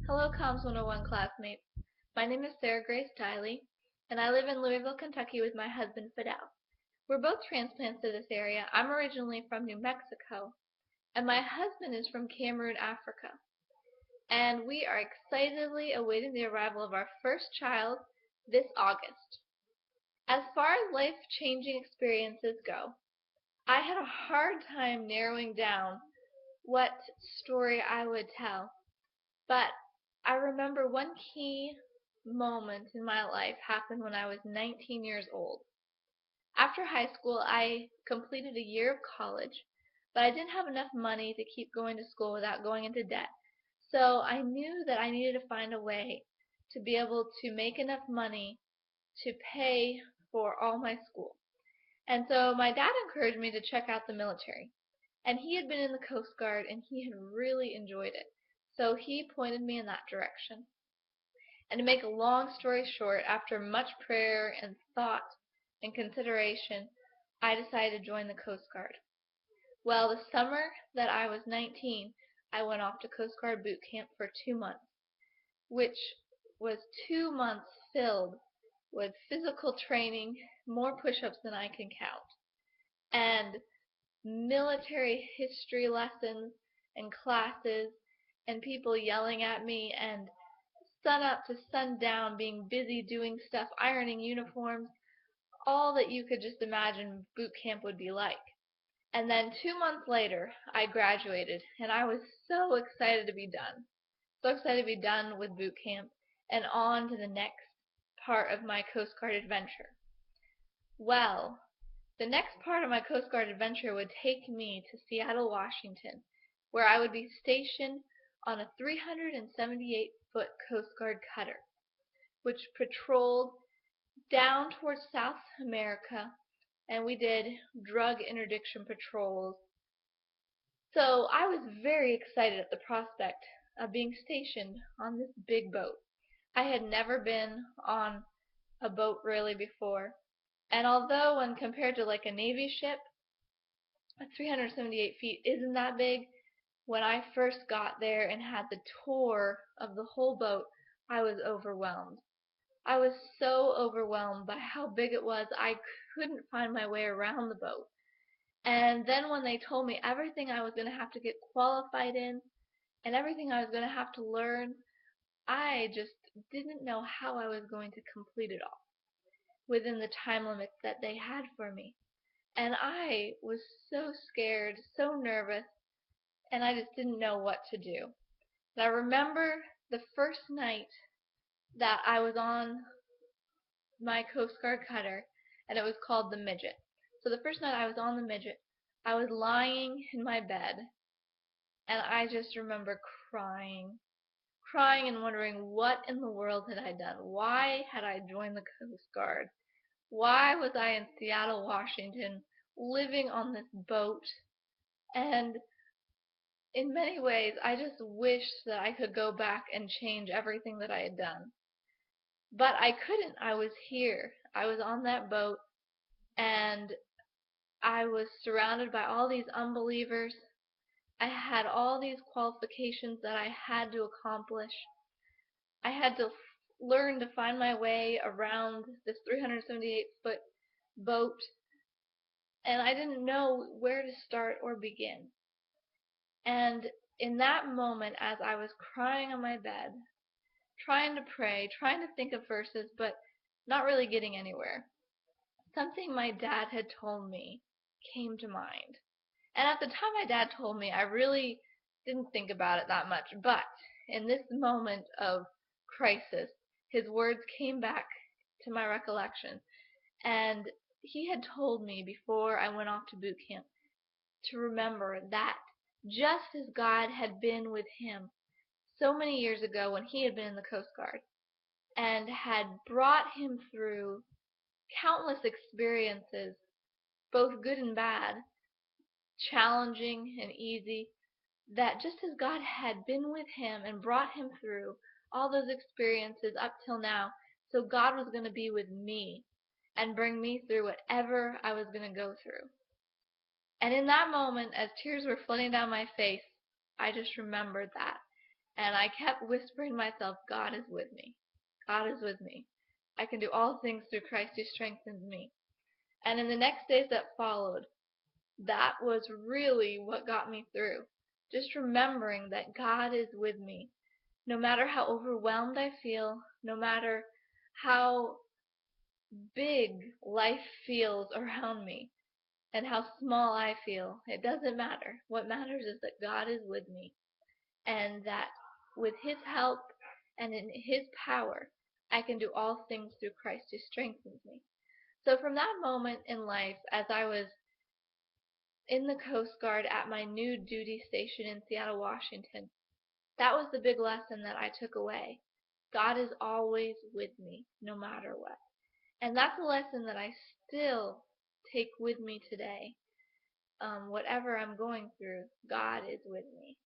Hello, Comms 101 classmates. My name is Sara-Grace Daile, and I live in Louisville, Kentucky with my husband, Fidel. We're both transplants to this area. I'm originally from New Mexico, and my husband is from Cameroon, Africa. And we are excitedly awaiting the arrival of our first child this August. As far as life-changing experiences go, I had a hard time narrowing down what story I would tell, but I remember one key moment in my life happened when I was 19 years old. After high school, I completed a year of college, but I didn't have enough money to keep going to school without going into debt. So I knew that I needed to find a way to be able to make enough money to pay for all my school. And so my dad encouraged me to check out the military. And he had been in the Coast Guard and he had really enjoyed it. So he pointed me in that direction. And to make a long story short, after much prayer and thought and consideration, I decided to join the Coast Guard. Well, the summer that I was 19, I went off to Coast Guard boot camp for 2 months, which was 2 months filled with physical training, more push-ups than I can count, and military history lessons and classes and people yelling at me and sun up to sundown being busy doing stuff, ironing uniforms, all that you could just imagine boot camp would be like. And then 2 months later, I graduated, and I was so excited to be done. So excited to be done with boot camp and on to the next part of my Coast Guard adventure. Well, the next part of my Coast Guard adventure would take me to Seattle, Washington, where I would be stationed on a 378-foot Coast Guard cutter, which patrolled down towards South America, and we did drug interdiction patrols. So I was very excited at the prospect of being stationed on this big boat. I had never been on a boat really before, and although when compared to like a Navy ship, 378 feet isn't that big, when I first got there and had the tour of the whole boat, I was overwhelmed. I was so overwhelmed by how big it was, I couldn't find my way around the boat. And then when they told me everything I was going to have to get qualified in and everything I was going to have to learn, I just didn't know how I was going to complete it all within the time limits that they had for me. And I was so scared, so nervous, and I just didn't know what to do. And I remember the first night that I was on my Coast Guard cutter, and it was called the Midget. So the first night I was on the Midget, I was lying in my bed, and I just remember crying and wondering what in the world had I done? Why had I joined the Coast Guard? Why was I in Seattle, Washington, living on this boat? And in many ways, I just wished that I could go back and change everything that I had done. But I couldn't. I was here. I was on that boat, and I was surrounded by all these unbelievers. I had all these qualifications that I had to accomplish. I had to learn to find my way around this 378-foot boat, and I didn't know where to start or begin. And in that moment, as I was crying on my bed, trying to pray, trying to think of verses, but not really getting anywhere, something my dad had told me came to mind. And at the time my dad told me, I really didn't think about it that much, but in this moment of crisis, his words came back to my recollection, and he had told me before I went off to boot camp to remember that just as God had been with him so many years ago when he had been in the Coast Guard and had brought him through countless experiences, both good and bad, challenging and easy, that just as God had been with him and brought him through all those experiences up till now, so God was going to be with me and bring me through whatever I was going to go through. And in that moment, as tears were flooding down my face, I just remembered that. And I kept whispering to myself, God is with me. God is with me. I can do all things through Christ who strengthens me. And in the next days that followed, that was really what got me through. Just remembering that God is with me. No matter how overwhelmed I feel, no matter how big life feels around me, and how small I feel, it doesn't matter. What matters is that God is with me, and that with His help and in His power, I can do all things through Christ who strengthens me. So from that moment in life, as I was in the Coast Guard at my new duty station in Seattle, Washington, that was the big lesson that I took away. God is always with me, no matter what. And that's a lesson that I still take with me today. Whatever I'm going through, God is with me.